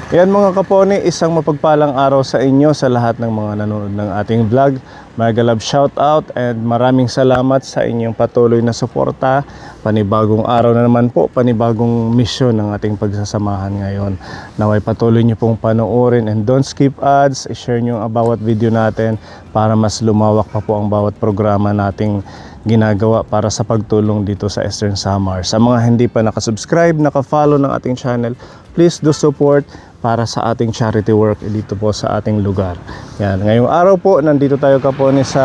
Yan mga kaponi, isang mapagpalang araw sa inyo sa lahat ng mga nanonood ng ating vlog. Mega love shout out and maraming salamat sa inyong patuloy na suporta. Panibagong araw na naman po, panibagong misyon ng ating pagsasamahan ngayon. Naway patuloy nyo pong panoorin and don't skip ads. I-share nyo ang bawat video natin para mas lumawak pa po ang bawat programa nating ginagawa para sa pagtulong dito sa Eastern Samar. Sa mga hindi pa nakasubscribe, nakafollow ng ating channel, please do support para sa ating charity work dito po sa ating lugar. Yan, ngayong araw po nandito tayo kaponi sa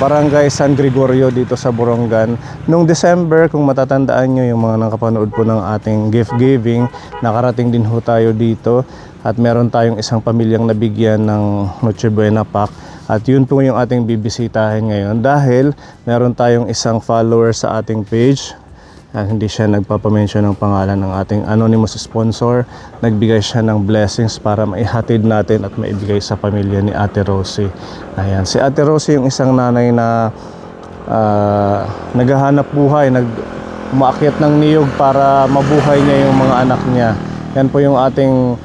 Barangay San Gregorio dito sa Borongan. Noong December, kung matatandaan nyo yung mga nakapanood po ng ating gift giving, nakarating din ho tayo dito at meron tayong isang pamilyang nabigyan ng Noche Buena Pack. At yun po yung ating bibisitahin ngayon dahil meron tayong isang follower sa ating page. Hindi siya nagpapamention ng pangalan ng ating anonymous sponsor. Nagbigay siya ng blessings para maihatid natin at maibigay sa pamilya ni Ate Rosie. Ayan. Si Ate Rosie yung isang nanay na naghahanap buhay, umaakyat ng niyog para mabuhay niya yung mga anak niya. Yan po yung ating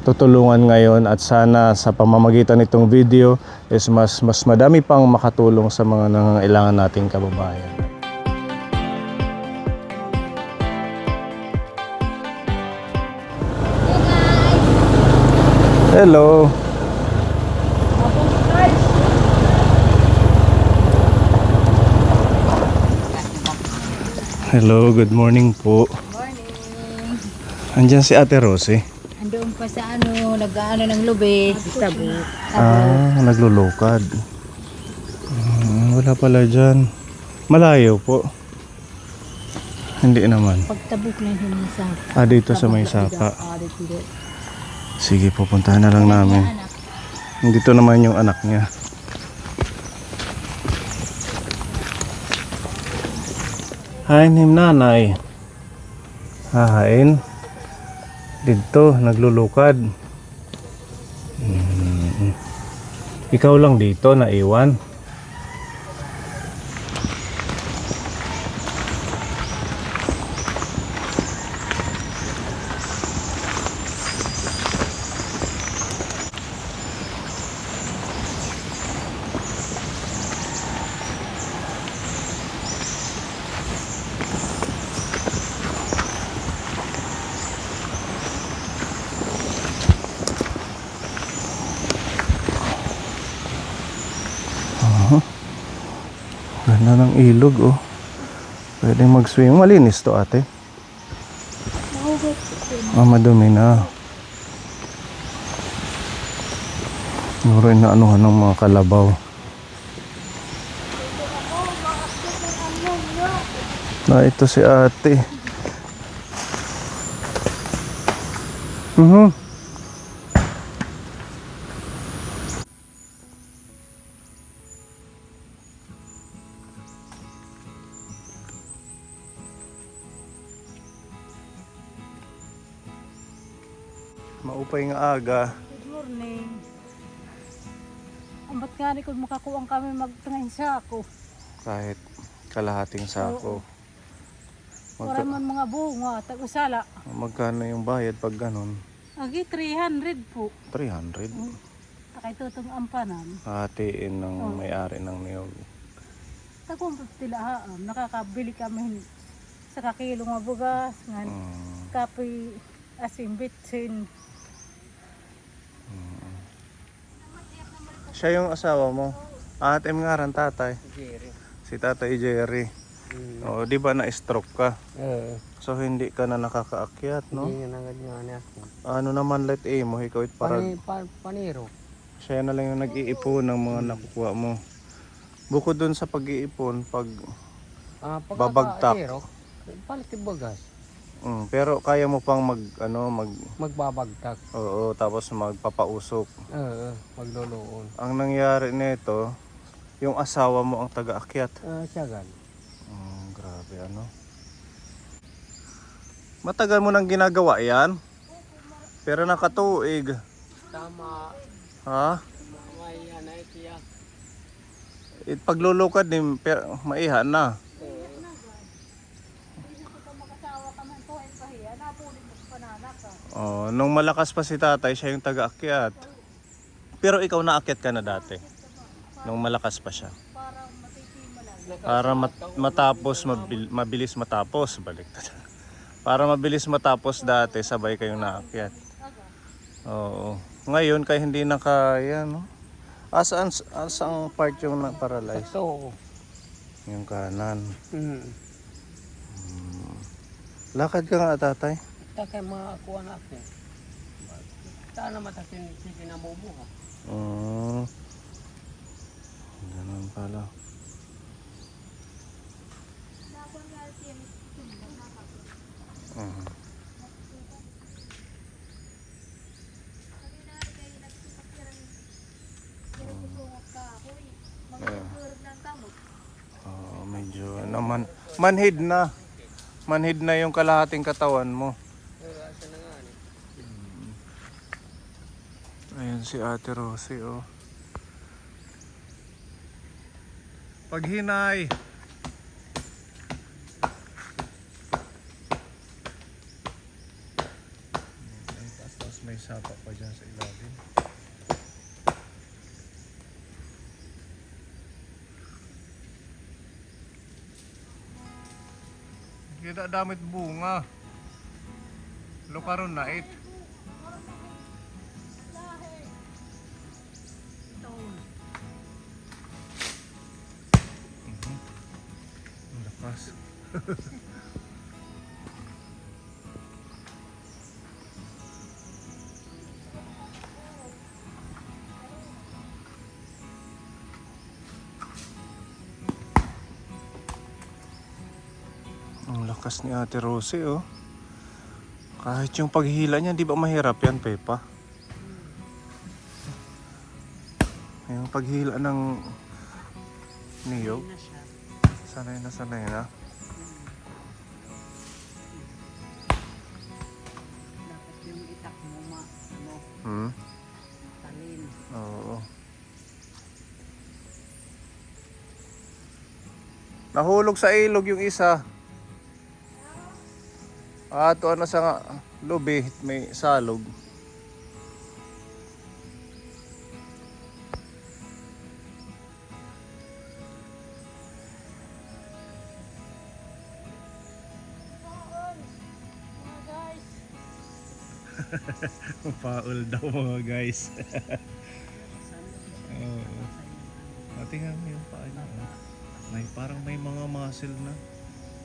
tutulungan ngayon at sana sa pamamagitan nitong video is mas madami pang makatulong sa mga nangangailangan nating kababayan. Hello. Hello, good morning po. Morning. Andiyan si Ate Rosie. Andoon pa sa nag-ano ng lubid, tabo. Naglulukad. Wala pala dyan. Malayo po. Hindi naman. Pagtabok lang yung sapa. Dito sa may sapa. Dito. Sige, pupuntahan na lang namin. Dito naman yung anak niya. Hain him nanay. Hahain. Dito, naglulukad. Ikaw lang dito, naiwan. Ganda ng ilog, oh. Pwede mag-swim. Malinis to, ate. Madumi na. Siguro inaanuhan ng mga kalabaw. Ito si ate. Maupay nga aga. Good morning. Ang ba't nga rin kung makakuha kami magtangay sa ako? Kahit kalahating sako. Para man mga bunga, tag-usala. Magkano yung bayad pag ganon? Agi, 300 po. 300. Takay tutong ampanan. Hatiin ng may-ari ng niyog. Tagong tilaan, nakakabili kami sa kakilong mga bugas, kape, asin, bitsin. Siya yung asawa mo. Ate mo nga rin tatay. Jerry. Si Tatay Jerry. O, di ba na-stroke ka? So hindi ka na nakakaakyat, no? Hindi nga ganyan ako. Ano naman let mo, ikaw it para Paniro. siya na lang yung nag-iipon ng mga nakukuha mo. Bukod dun sa pag-iipon, pag babagtak. Palit yung bagas. Pero kaya mo pang Magbabagtak. oo, tapos magpapausok. Magluluon. Ang nangyari nito, yung asawa mo ang taga-akyat. Siya gan. Grabe ano. Matagal mo nang ginagawa yan? Pero nakatuig. Tama. Ha? May anay siya. Paglulukad din, pero maihan na. Oh, nung malakas pa si tatay, siya yung taga-akyat. Pero ikaw naakyat ka na dati. Nung malakas pa siya. Para matapos, mabilis matapos. Baliktad. Para mabilis matapos dati, sabay kayong naakyat. Oo. Ngayon, kaya hindi na kaya, no? Asaan part yung na-paralyze? Ito. Yung kanan. Hmm. Lakad ka nga, tatay. Ito kay mga kuha na ako. Sana matasin sige na bubuha. Ganun pala. Medyo naman manhid na. Manhid na yung kalahating katawan mo. Ayun si Ate Rosie, oh. Paghinay. Tapos may sapa pa dyan sa ilalim. Kita damit bunga. Lukaron na it. Ang lakas. Ang lakas ni Ate Rosie, oh. Kahit yung paghila niya, di ba mahirap yan, Pepa? Yung paghila ng niyog. Sanay na sanay na. Dapat yung itak mo talin. Oo. Nahulog sa ilog yung isa. Ato ano sa lubi, may salog. Paul daw mga guys. Oo. Tingnan mo yung paa niya. Oh. May parang may mga muscle na.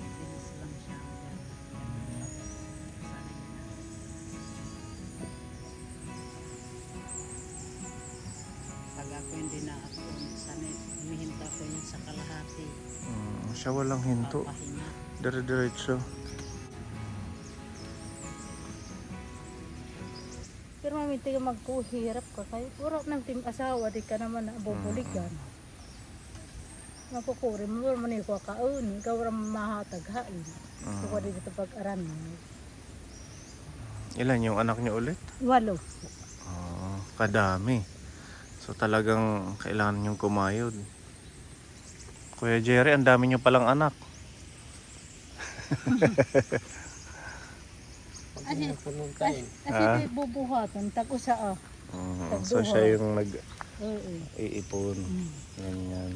Bilis lang siya. Pag ako hindi na ako, sanay, humihinta ko yun sa kalahati. Siya walang hinto. Papahinga. Dire-diretso. Pero mamiti ka magkuhirap ka kayo. Puro ng team asawa, di ka naman nabubuligan. Mapukuri mo, man ikaw kaun, ikaw ram mahataghain. Ikaw dito pag-aran mo. Ilan yung anak niyo ulit? 8. Kadami. So talagang kailangan niyong kumayod. Kuya Jerry, ang dami niyo palang anak. Kasi Kasi bubuhatan, tag-usa So siya yung Oo. nag-iipon. Ganyan.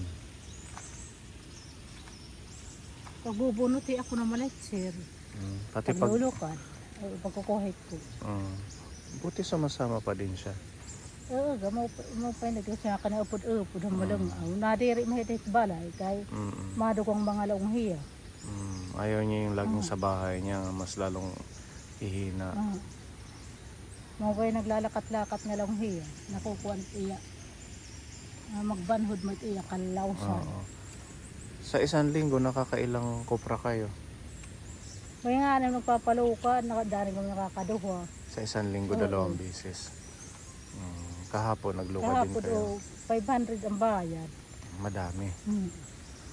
Pag bubunot, ako na malit, sir. Pati Pag pag... lulukan, pagkukuhit ko. Buti sama-sama pa din siya. Oo, mo pa yung nagkasya ka na upod-upod ang malang. Nadiri mahitit balay, kay madukong mga laong hiya. Ayaw niya yung laging sa bahay niya, mas lalong hihina. Mga kayo naglalakat-lakat nga lang hiya, nakukuha iya. Magbanhod mo iya kalawsan. Sa isang linggo, nakakailang kopra kayo? Kaya nga nang nagpapalukan, nakadari kami nakakaduha. Sa isang linggo, dalawang beses. Kahapon, nagluka din Kahapon kayo. 500 ang bayad. Madami.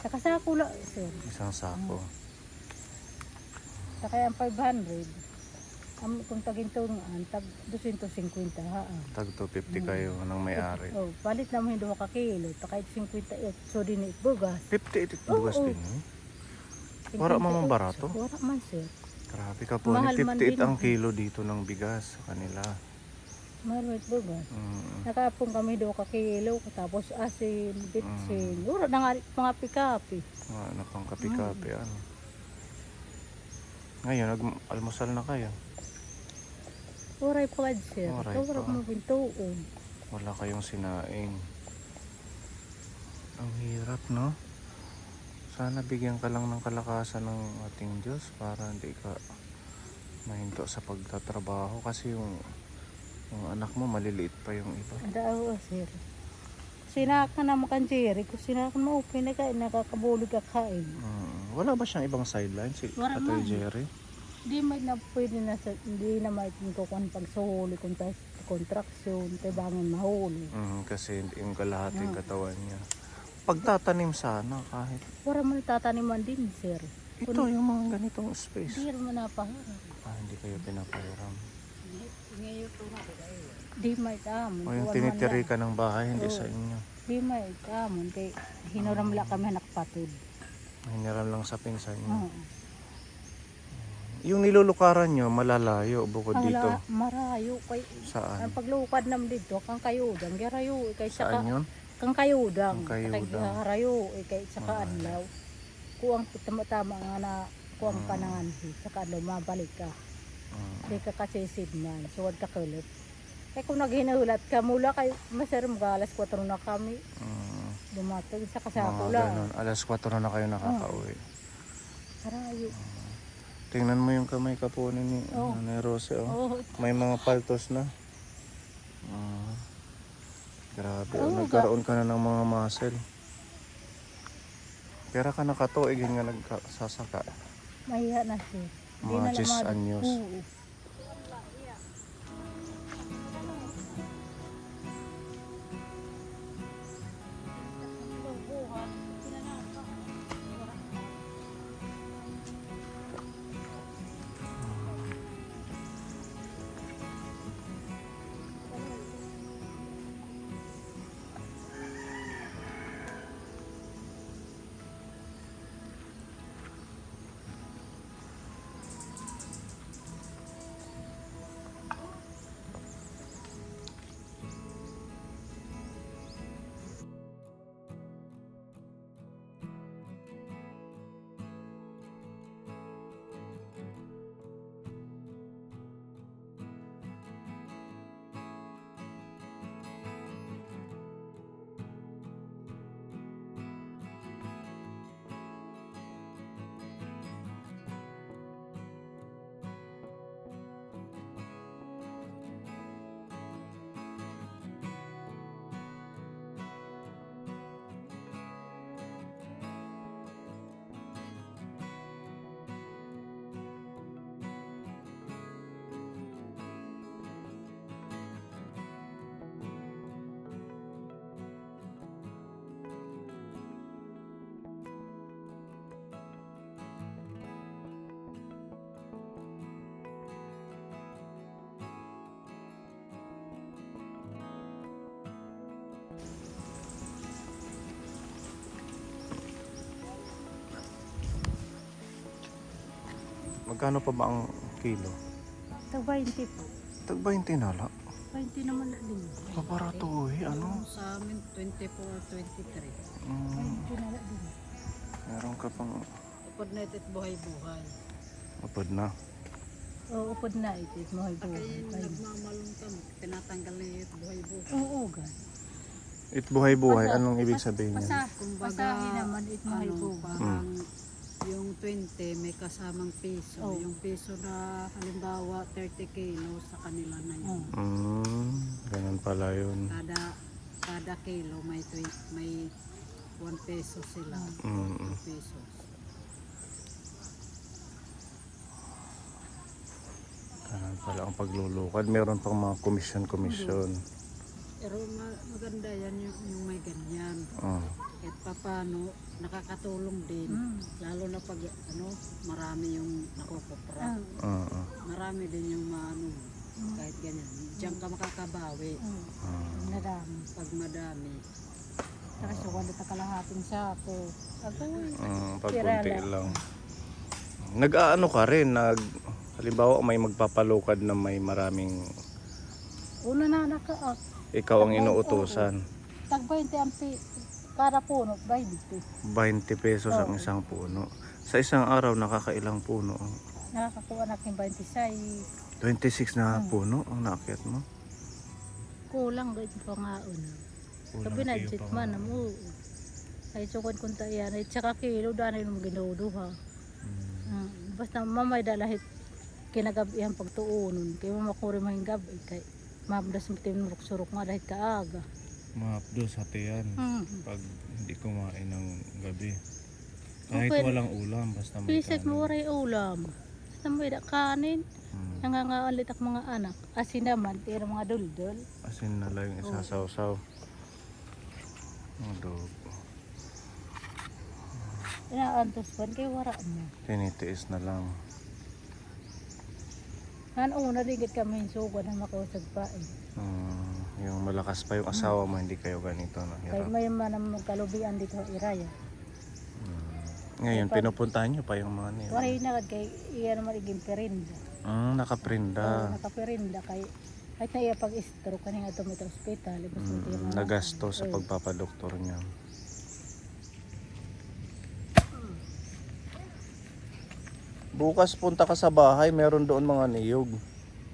Saka sako lang, sir. Isang sako. Saka ang 500, kung tagintungan, tag 250 ha. Tag 250 kayo ng may-ari. Palit naman hindi mo kakilo, takay 58, so din bugas. 58 bugas Oo. din. Wala mamang barato. Wala man, sir. Grabe ka po. Mahal man 58 din. ang kilo dito ng bigas sa kanila. Marwit bugas. Mm. Nakapong kami do ka kilo, tapos asin, bitsin. Ura na nga mga pikapi. Ano pang kapi-kapi, ano. Ngayon, nag-almusal na kayo. Uray pa kad sir. Uray Ura pa. mo pintuon. Wala kayong sinaing. Ang hirap, no? Sana bigyan ka lang ng kalakasan ng ating Diyos para hindi ka mahinto sa pagtatrabaho kasi yung anak mo maliliit pa yung iba. Dao sir. Sinakan na makan Jerry, kung sinakan mo pinakain, nakakabulog ka kain. Wala ba siyang ibang sideline si Wala Tatay man. Jerry? Di may na pwede na sa, hindi na may kukuhan pag suhuli kung kontraksyon, bangin mahuli. Kasi hindi yung kalahating katawan niya. Pagtatanim sana kahit. Wala man tataniman din sir. Ito yung mga ganitong space. Di naman napaharap. Hindi kayo pinapahiram. Ngayon po nga. Di may tamon. O yung Kuwan man tinitiri lang. ka ng bahay, hindi Oo. sa inyo. Di may tamon. Kay hinuramla kami nakapatid. Hiniram lang sa pinsan niyo. Oo. Yung nilulukaran nyo, malalayo bukod dito. Marayo. Kay, Saan? ang paglukad nam dito, kang kayudang. Garayo. Kay Saan yun? Kang kayudang. Kang kayudang. Kay harayo. Kay saka adlaw. Kuwang tama nga na kuwang panangan. Saka adlaw, mabalik ka. Di ka kasisid man. Suwad ka kulit. Kaya kung naghinahulat ka mula kayo, masarim ka, alas 4 na kami. Dumatag sa kasako Mga lang. ganun. Alas 4 na kayo nakakauwi. Harayo. Tingnan mo yung kamay kapunin ni, Oo. ni Rose. Oh. Oh, May mga paltos na. Grabe. Oo, Nagkaroon ka na ng mga muscle. Pera ka nakatuig nga nagsasaka. mahiya na siya. Di Mga na lang 10 anyos. Oo. Magkano pa ba ang kilo? Tag 20 po. Tag 20 na lang. 20 naman na din. Paparato ano? Sa amin, 24, 23. 20 na lang din. Meron ka pang Upod na ito't buhay-buhay. upod na. Oo, upod na ito. Mahal po. Kaya nagmamalong ka, tinatanggal na ito't buhay-buhay. Oo, gan. It buhay-buhay, anong ibig sabihin yan? Kumbaga, Pasahin naman it mahal po. parang yung 20 may kasamang piso. Oh. Yung piso na halimbawa 30 kilo sa kanila na yun. Ganun pala yun. Kada kilo may 1 peso sila. 2 pesos. Ganun pala ang paglulukad. Meron pang mga komisyon. Pero maganda yan yung may ganyan. Kahit papano, nakakatulong din. Lalo na pag marami yung nakukupra. Marami din yung kahit ganyan. Diyan ka makakabawi Nadami. pag madami. Saka suwad at kalahating sako. Agoy. Pag kunti Kirala. lang. Nag-aano ka rin, halimbawa may magpapalukad na may maraming, Una na naka, ikaw ang inuutusan. tag 20 ang kada puno, 20. 20 pesos ang Oo. isang puno. Sa isang araw nakakailang puno? Nakakakuha natin 26. 26 na puno ang naakyat mo? Kulang rin pa nga una. Sa binadget man mo. Ay sukod kung tayan. Ay tsaka kilo daan yung ginuduha. Basta mamay dalahit kinagabihan pagtuunon. Kaya mamakuri mo yung gabi. Kay mabdas mo tinurok-surok nga dahil kaaga. Mapdos hatian pag hindi kumain ng gabi. Kahit Okay. walang ulam, basta may Pisit mo waray ulam. Basta mo ida kanin. Nangangalit ang mga anak. Asin naman, tira mga duldol. Asin na lang yung isasawsaw. Dog. Inaantos pa kay wara mo. Tinitiis na lang. Han una digit kami yung sugo na makausag pa eh. Yung malakas pa yung asawa mo, hindi kayo ganito na Kaya hirap. may man magkalubian dito iraya. Ngayon, pinupuntahan nyo pa yung mga niyo. Waray na kay iya naman iging perinda. Nakaprinda. Nakaperinda kay kahit na iya pag-stroke kaning ato sa ospital. Nagasto sa pagpapadoktor niya. Bukas punta ka sa bahay, meron doon mga niyog.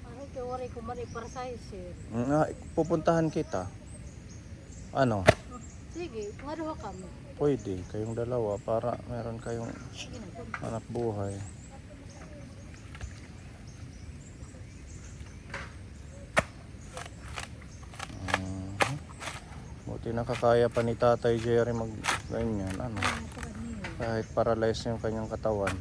Ano kay waray ko man para sa sir. Pupuntahan kita. Ano? Sige, ngaduha kami. Pwede, kayong dalawa para meron kayong Sige na. anak buhay. Buti nakakaya pa ni Tatay Jerry mag ganyan, ano. Kahit paralyzed yung kanyang katawan.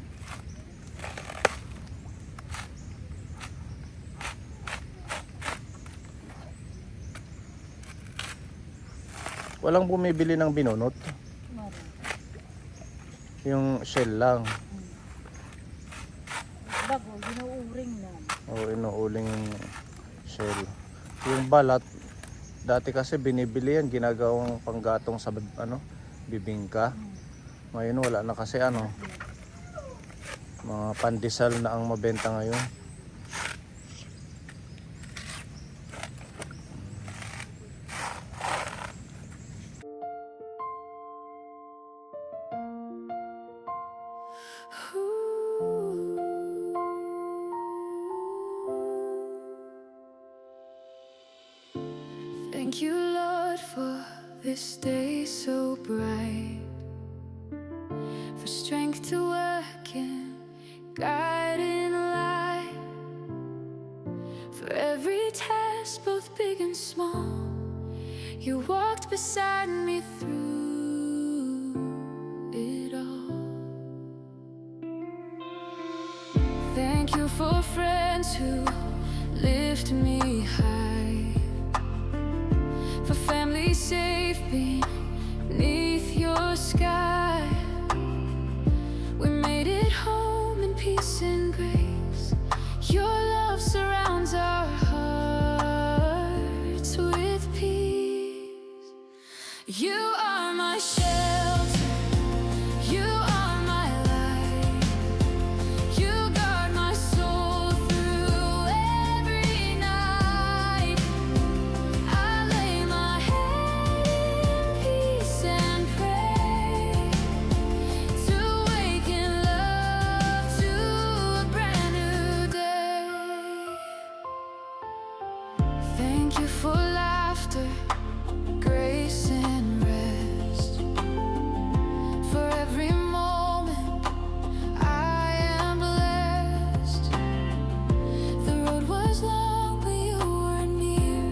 Walang bumibili ng binunot. Yung shell lang. Bago, ginuuring na. O inuuling yung shell. Yung balat, dati kasi binibili yan, ginagawang panggatong sa bibingka. Ngayon wala na kasi mga pandesal na ang mabenta ngayon. Thank you, Lord, for this day so bright, for strength to work in guiding light, for every task, both big and small. You walked beside me through it all. Thank you for friends who lift me high, for family safe beneath your sky. We made it home in peace and grace. Your love surrounds our hearts with peace. You are my shelter. You are my light. You guard my soul through every night. I lay my head in peace and pray to wake in love to a brand new day. Thank you for laughter, grace and rest. For every moment I am blessed. The road was long, but you were near.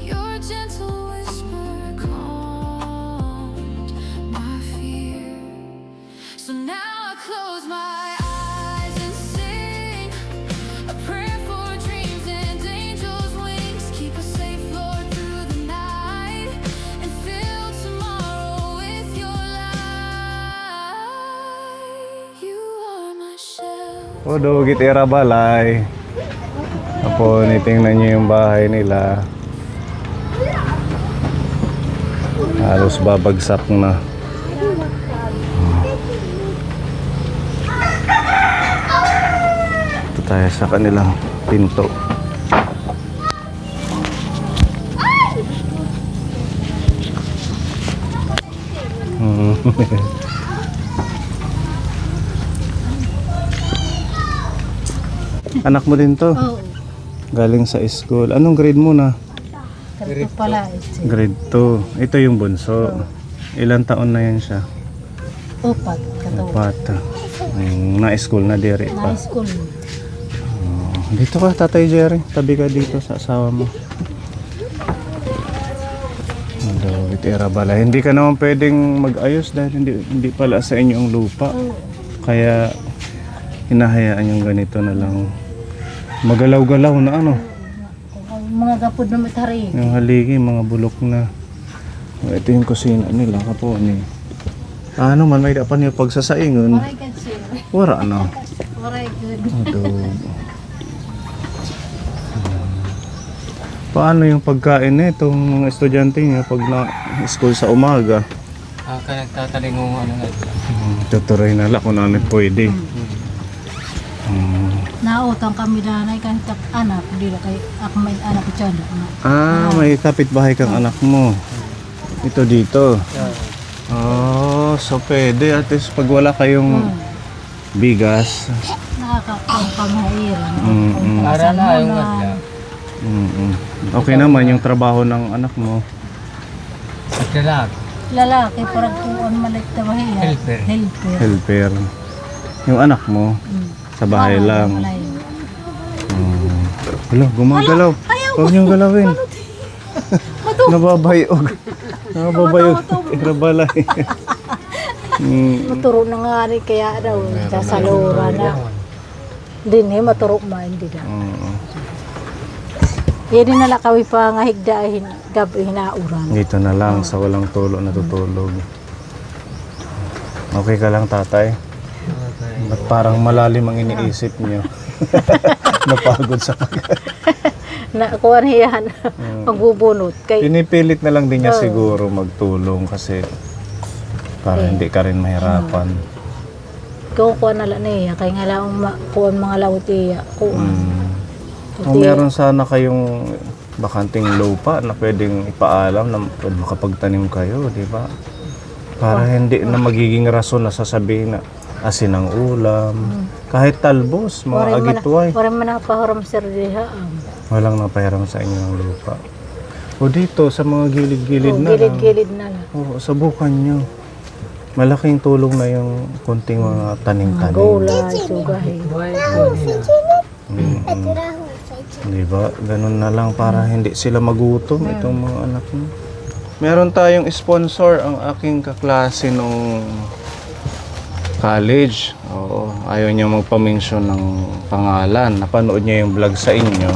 Your gentle whisper calmed my fear. So now I close my eyes and sing a prayer for dreams and angels' wings. Keep us safe, Lord, through the night, and fill tomorrow with your light. You are my shelter. O Dugit Era Balay. Apo, tingnan nyo yung bahay nila. Halos babagsak na. tayo sa kanilang pinto. Anak mo din to? Oo. Galing sa school. Anong grade mo na? Ganito pala. Ito. Grade 2. Ito yung bunso. Ilang taon na yan siya? Upat. Katawa. Bata. Na-school na diri pa. Na school. Dito ka, Tatay Jerry. Tabi ka dito sa asawa mo. David Irabala. Hindi ka naman pwedeng mag-ayos dahil hindi pala sa inyo ang lupa. Kaya hinahayaan yung ganito na lang. Magalaw-galaw na ano. Mga gapod na matari. Yung haligi, mga bulok na. Ito yung kusina nila kapon eh. Ano man, may dapan yung pagsasaingon. Waray ka sir. Wala na. Waray good. Paano yung pagkain na itong mga estudyante niya pag na-school sa umaga? Kaya nagtataling ng ano nga. Tutuloy na lang kung ano pwede. Nautang kami danay kahit anak. Dila kay ako may anak ko tiyan. May kapitbahay kang anak mo. Ito dito. Oh, so pwede. At least pag wala kayong bigas. Nakakakong kamahiran. Para na yung ganda. Okay naman yung trabaho ng anak mo. At lalak. Lalaki parang kuan malit na bahiya. Helper. Helper. Helper. Yung anak mo sa bahay lang. Wala, gumagalaw. Huwag niyong galawin. Nababayog. Nababayog. Irabalay. Maturo na nga rin kaya daw. Sa lura na. Din maturo ma hindi daw. Yan din nala kawi pa nga higdahin gabi hinauran. Dito na lang sa walang tulo natutulog. Okay ka lang, tatay? Ba't parang malalim ang iniisip niyo? Napagod sa Na kuan hiyan pagbubunot kay Pinipilit na lang din niya siguro magtulong kasi para hindi ka rin mahirapan. kung kuan nala niya kay nga laong kuan mga lawtiya kuan. Kung meron sana kayong bakanting lupa na pwedeng ipaalam na pwede makapagtanim kayo, di ba? Para hindi na magiging rason na sasabihin na asin ang ulam. Kahit talbos, mga agitway. Wala man napaharam sir diha. Walang napahiram sa inyo ng lupa. O dito, sa mga gilid-gilid na lang. Gilid-gilid na lang. Oo, sabukan nyo. Malaking tulong na yung konting mga tanim-tanim. Gulay, sugahin. Diba? Ganun na lang para hindi sila magutom itong mga anak mo. Meron tayong sponsor ang aking kaklase nung college. Oo, ayaw niya magpa-mention ng pangalan. Napanood niya yung vlog sa inyo.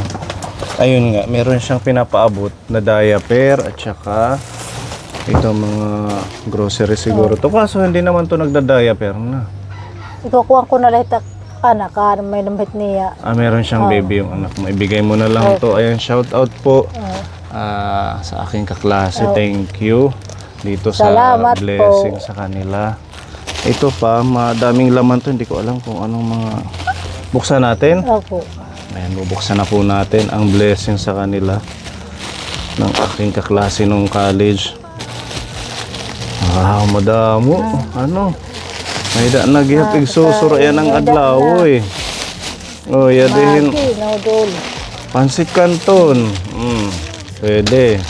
Ayun nga, meron siyang pinapaabot na diaper at saka ito mga grocery siguro to. Kaso hindi naman to nagda-diaper na. Ito kuha ko na lahat anak may namit niya. Meron siyang baby yung anak mo. Ibigay mo na lang to. Ayan, shout out po sa aking kaklase. Thank you dito sa Salamat blessing po. sa kanila. Ito pa, madaming laman to. Hindi ko alam kung anong mga... Buksan natin. Opo. Ayan, bubuksan na po natin ang blessing sa kanila ng aking kaklase nung college. Madamo. Ano? May nagihapig susuro yan ang adlaw eh. Oh, yadihin. Nodol. Pansit Canton. Pwede.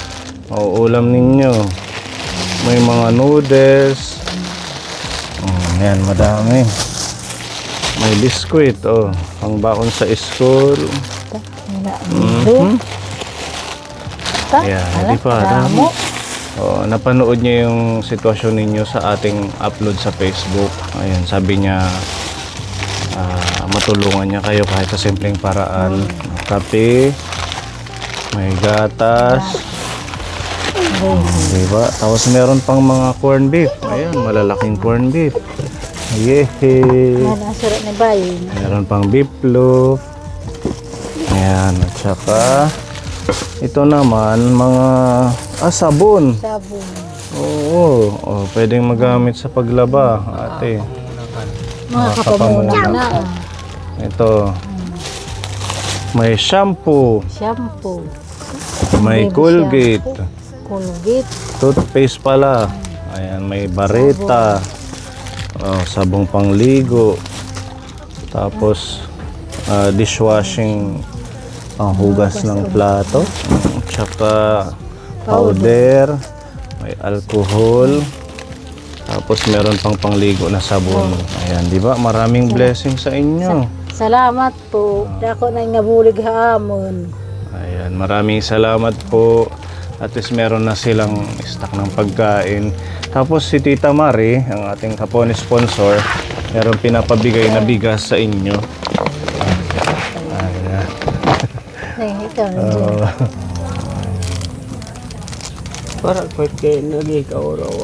Ulam ninyo. May mga noodles. Yan, madami. May biskuit. Oh, pang baon sa school. Yan, di pa. Dami. Oh, napanood niya yung sitwasyon ninyo sa ating upload sa Facebook. Ayun, sabi niya matulungan niya kayo kahit sa simpleng paraan. Kape, may gatas. Diba? Tapos meron pang mga corn beef. Ayan, malalaking corn beef. Yehey! Ang sarap ni bayin. Meron pang beef loaf. Ayan, at saka ito naman mga sabon. Sabon. Oo, pwedeng magamit sa paglaba, ate. Mga kapamuna na. Ito, May shampoo. shampoo, May Baby Colgate. shampoo, Colgate, Toothpaste pala. Ayan, may Bareta. Oh, sabong pangligo. Tapos dishwashing panghugas ng plato. Tsaka powder. May alcohol. Tapos meron pang pangligo na sabon. Ayan, di ba? Maraming blessing sa inyo. salamat po. Dako na nga bulig hamon. Ayan, maraming salamat po. At least meron na silang stock ng pagkain. Tapos si Tita Mari, ang ating kapone sponsor, meron pinapabigay na bigas sa inyo. Ayan. Ay, ikaw na Oh, Para kahit kayo nag-ikaw raw.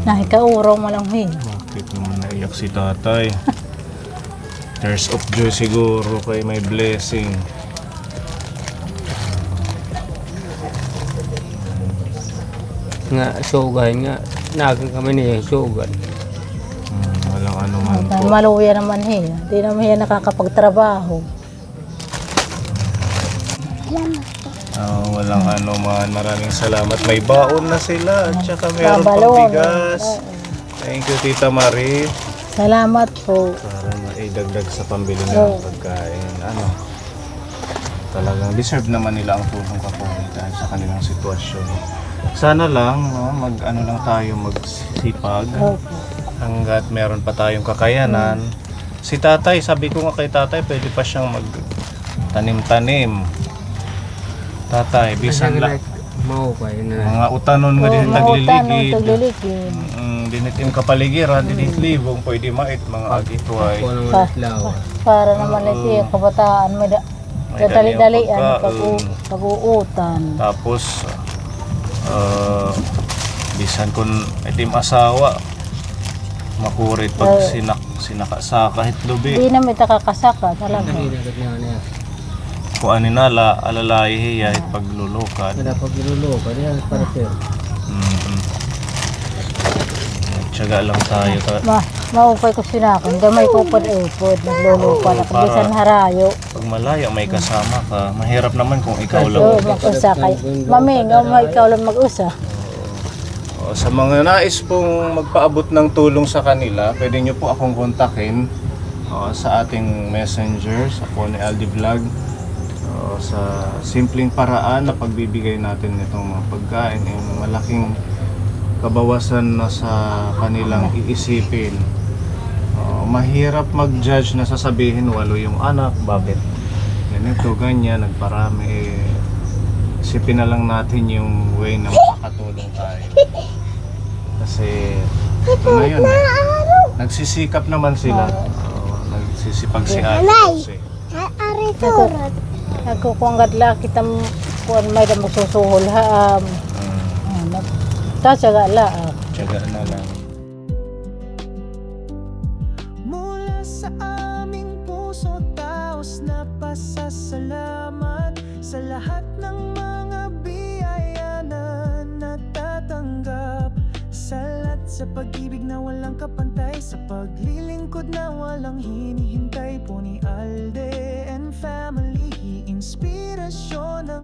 Nahikauraw mo lang hin. bakit naman naiyak si tatay? Tears of joy siguro kay may blessing. Nga, sugan nga. Nagang kami niya sugan. Walang ano man po. Maluya naman hin. Hindi naman yan nakakapagtrabaho. Walang ano man. Maraming salamat. May baon na sila. At saka meron pang Babalon. bigas. Thank you, Tita Mari. Salamat po. Para maidagdag sa pambili ng pagkain. Ano, talagang deserve naman nila ang tulong kapatid dahil sa kanilang sitwasyon. Sana lang, no, mag-ano lang tayo, magsipag. Opo. Hanggat meron pa tayong kakayanan. Si tatay, sabi ko nga kay tatay, pwede pa siyang magtanim-tanim. Tatay, bisan lang. Maupay na. Mga utanon nga din nagliligid. Tagliligid. Dinitim kapaligiran, dinitlibong, pwede mait mga agitway. Ako naman Pa- islaw. Para naman ito yung kabataan. May May dali-dalian. pagkain. Pag-uutan. Tapos, bisan kung itim asawa, makurit pag sinakasaka hitlubi. Hindi na may takakasaka talaga. Hindi na agad na niya. Kung ano nala, alalay hiya hit paglulukan. Kada pag ilulo ka niya para sir. Tiyaga lang tayo. Maupay ko sinakon. Gamay ko upod. Naglulupan ako. para- Bisan harayo. Pag malaya, may kasama ka. Mahirap naman kung ikaw So, lang. mag-usa kay. Mami, ikaw lang mag-usa. Sa mga nais pong magpaabot ng tulong sa kanila, pwede nyo po akong kontakin sa ating messenger, sa Pony Aldi Vlog. Sa simpleng paraan na pagbibigay natin nitong mga pagkain, malaking kabawasan na sa kanilang iisipin. Mahirap mag-judge na sasabihin walo yung anak, bakit ganito, ganyan, nagparami. Isipin na lang natin yung way na makakatulong tayo. Kasi ito na yun, nagsisikap naman sila. Nagsisipag si Ate Jose. Ako kung gadla kita kuan may da magsusuhol ha. Tatsaga la. Tiyaga na lang. Mula sa aming puso, taos na pasasalamat sa lahat ng mga biyaya na natatanggap. Salat sa pag-ibig na walang kapantay, sa paglilingkod na walang hinihintay. Pony Aldi and family, inspirasyon ng